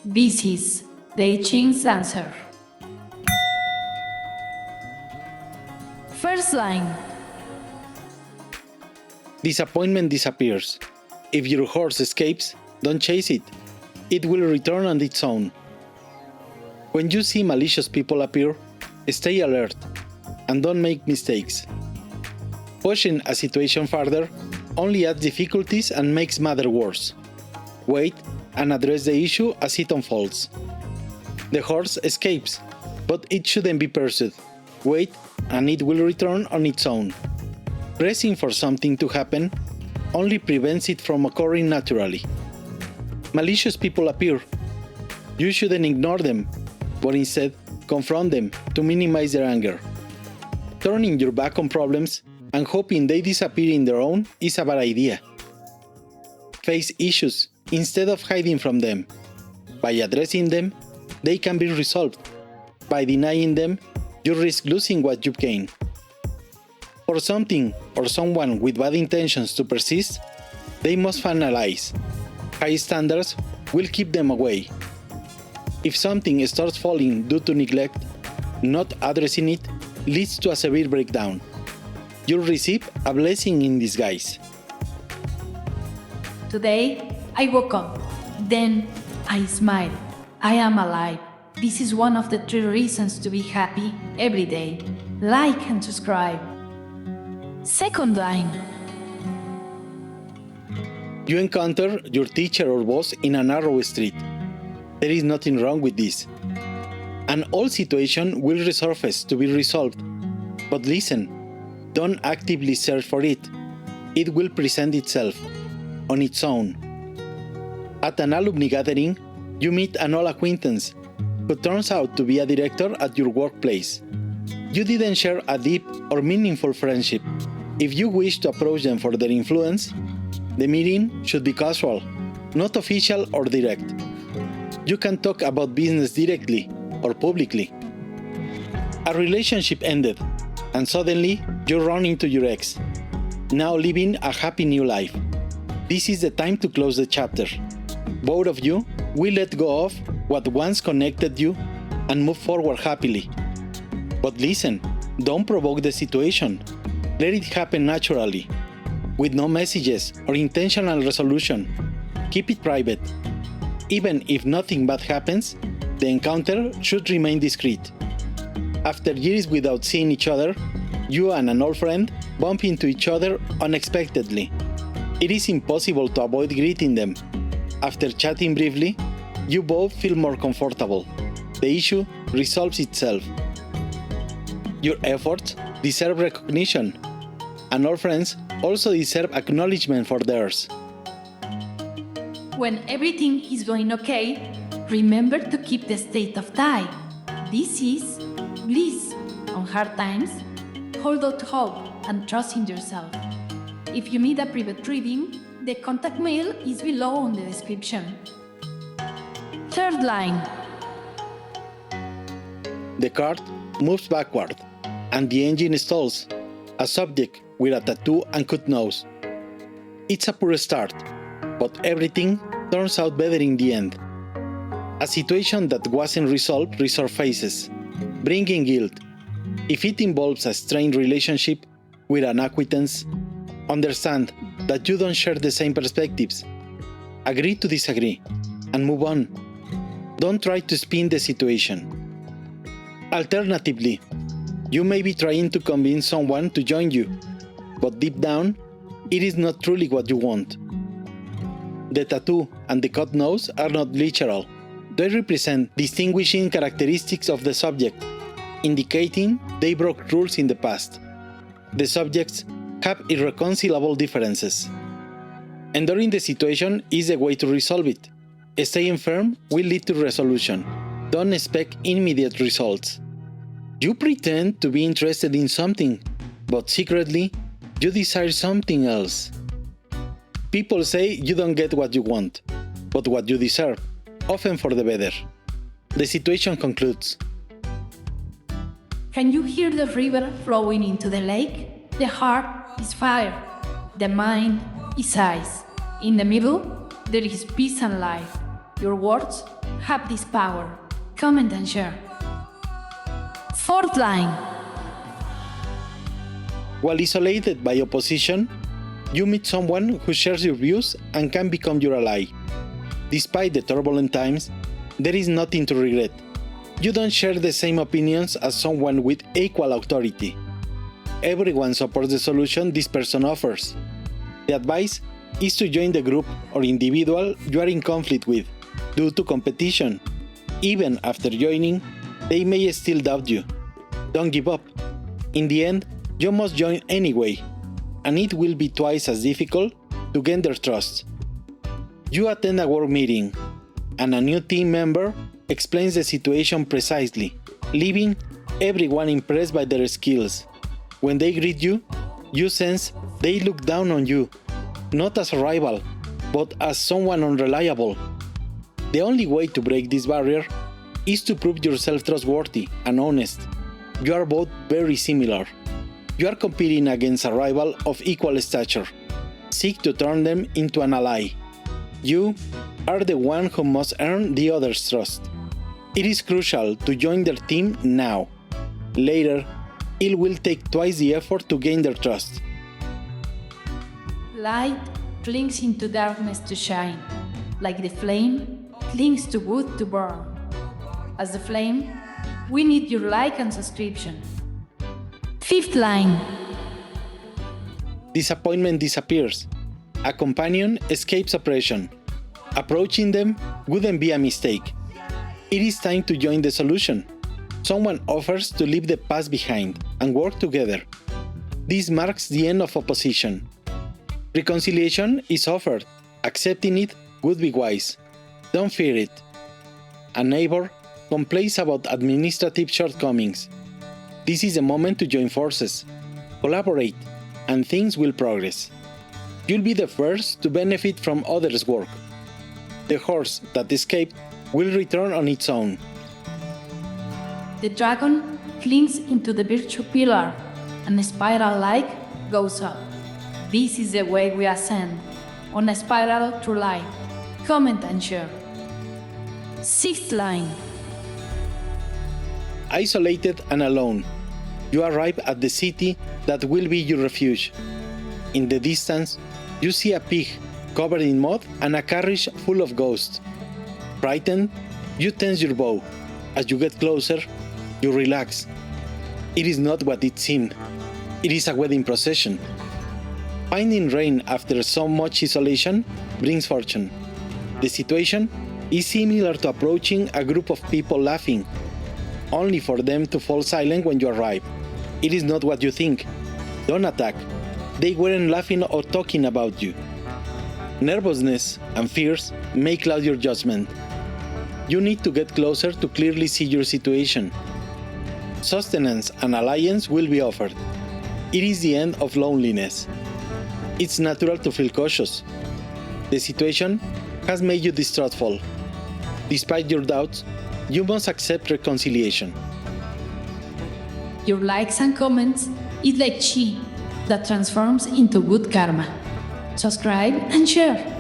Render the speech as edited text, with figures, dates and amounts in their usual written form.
This is the I Ching's answer. First line. Disappointment disappears. If your horse escapes, don't chase it. It will return on its own. When you see malicious people appear, stay alert and don't make mistakes. Pushing a situation further only adds difficulties and makes matters worse. Wait and address the issue as it unfolds. The horse escapes, but it shouldn't be pursued. Wait and it will return on its own. Pressing for something to happen only prevents it from occurring naturally. Malicious people appear. You shouldn't ignore them, but instead confront them to minimize their anger. Turning your back on problems and hoping they disappear in their own is a bad idea. Face issues instead of hiding from them. By addressing them, they can be resolved. By denying them, you risk losing what you've gained. For something or someone with bad intentions to persist, they must find allies. High standards will keep them away. If something starts falling due to neglect, not addressing it leads to a severe breakdown. You'll receive a blessing in disguise. Today, I woke up. Then, I smiled. I am alive. This is one of the 3 reasons to be happy every day. Like and subscribe. Second line. You encounter your teacher or boss in a narrow street. There is nothing wrong with this. An old situation will resurface to be resolved. But listen, don't actively search for it. It will present itself, on its own. At an alumni gathering, you meet an old acquaintance who turns out to be a director at your workplace. You didn't share a deep or meaningful friendship. If you wish to approach them for their influence, the meeting should be casual, not official or direct. You can talk about business directly or publicly. A relationship ended, and suddenly you run into your ex, now living a happy new life. This is the time to close the chapter. Both of you will let go of what once connected you and move forward happily. But listen, don't provoke the situation. Let it happen naturally, with no messages or intentional resolution. Keep it private. Even if nothing bad happens, the encounter should remain discreet. After years without seeing each other, you and an old friend bump into each other unexpectedly. It is impossible to avoid greeting them. After chatting briefly, you both feel more comfortable. The issue resolves itself. Your efforts deserve recognition, and old friends also deserve acknowledgement for theirs. When everything is going okay, remember to keep the state of die. This is bliss. On hard times, hold out hope and trust in yourself. If you need a private reading, the contact mail is below on the description. Third line. The cart moves backward, and the engine stalls. A subject with a tattoo and cut nose. It's a poor start, but everything turns out better in the end. A situation that wasn't resolved resurfaces, bringing guilt. If it involves a strained relationship with an acquaintance, understand that you don't share the same perspectives. Agree to disagree, and move on. Don't try to spin the situation. Alternatively, you may be trying to convince someone to join you, but deep down, it is not truly what you want. The tattoo and the cut nose are not literal. They represent distinguishing characteristics of the subject, indicating they broke rules in the past. The subjects have irreconcilable differences. Enduring the situation is the way to resolve it. Staying firm will lead to resolution. Don't expect immediate results. You pretend to be interested in something, but secretly, you desire something else. People say you don't get what you want, but what you deserve, often for the better. The situation concludes. Can you hear the river flowing into the lake? The heart is fire. The mind is ice. In the middle, there is peace and life. Your words have this power. Comment and share. Fourth line. While isolated by opposition, you meet someone who shares your views and can become your ally. Despite the turbulent times, there is nothing to regret. You don't share the same opinions as someone with equal authority. Everyone supports the solution this person offers. The advice is to join the group or individual you are in conflict with due to competition. Even after joining, they may still doubt you. Don't give up. In the end, you must join anyway, and it will be twice as difficult to gain their trust. You attend a work meeting, and a new team member explains the situation precisely, leaving everyone impressed by their skills. When they greet you, you sense they look down on you, not as a rival, but as someone unreliable. The only way to break this barrier is to prove yourself trustworthy and honest. You are both very similar. You are competing against a rival of equal stature. Seek to turn them into an ally. You are the one who must earn the other's trust. It is crucial to join their team now. Later, it will take twice the effort to gain their trust. Light clings into darkness to shine, like the flame clings to wood to burn. As the flame, we need your like and subscription. Fifth line. Disappointment disappears. A companion escapes oppression. Approaching them wouldn't be a mistake. It is time to join the solution. Someone offers to leave the past behind and work together. This marks the end of opposition. Reconciliation is offered. Accepting it would be wise. Don't fear it. A neighbor complains about administrative shortcomings. This is the moment to join forces. Collaborate, and things will progress. You'll be the first to benefit from others' work. The horse that escaped will return on its own. The dragon clings into the virtue pillar, and a spiral like goes up. This is the way we ascend, on a spiral through life. Comment and share. Sixth line. Isolated and alone, you arrive at the city that will be your refuge. In the distance, you see a pig covered in mud and a carriage full of ghosts. Frightened, you tense your bow. As you get closer, you relax. It is not what it seemed. It is a wedding procession. Finding rain after so much isolation brings fortune. The situation is similar to approaching a group of people laughing, only for them to fall silent when you arrive. It is not what you think. Don't attack. They weren't laughing or talking about you. Nervousness and fears may cloud your judgment. You need to get closer to clearly see your situation. Sustenance and alliance will be offered. It is the end of loneliness. It's natural to feel cautious. The situation has made you distrustful. Despite your doubts, you must accept reconciliation. Your likes and comments is like chi that transforms into good karma. Subscribe and share.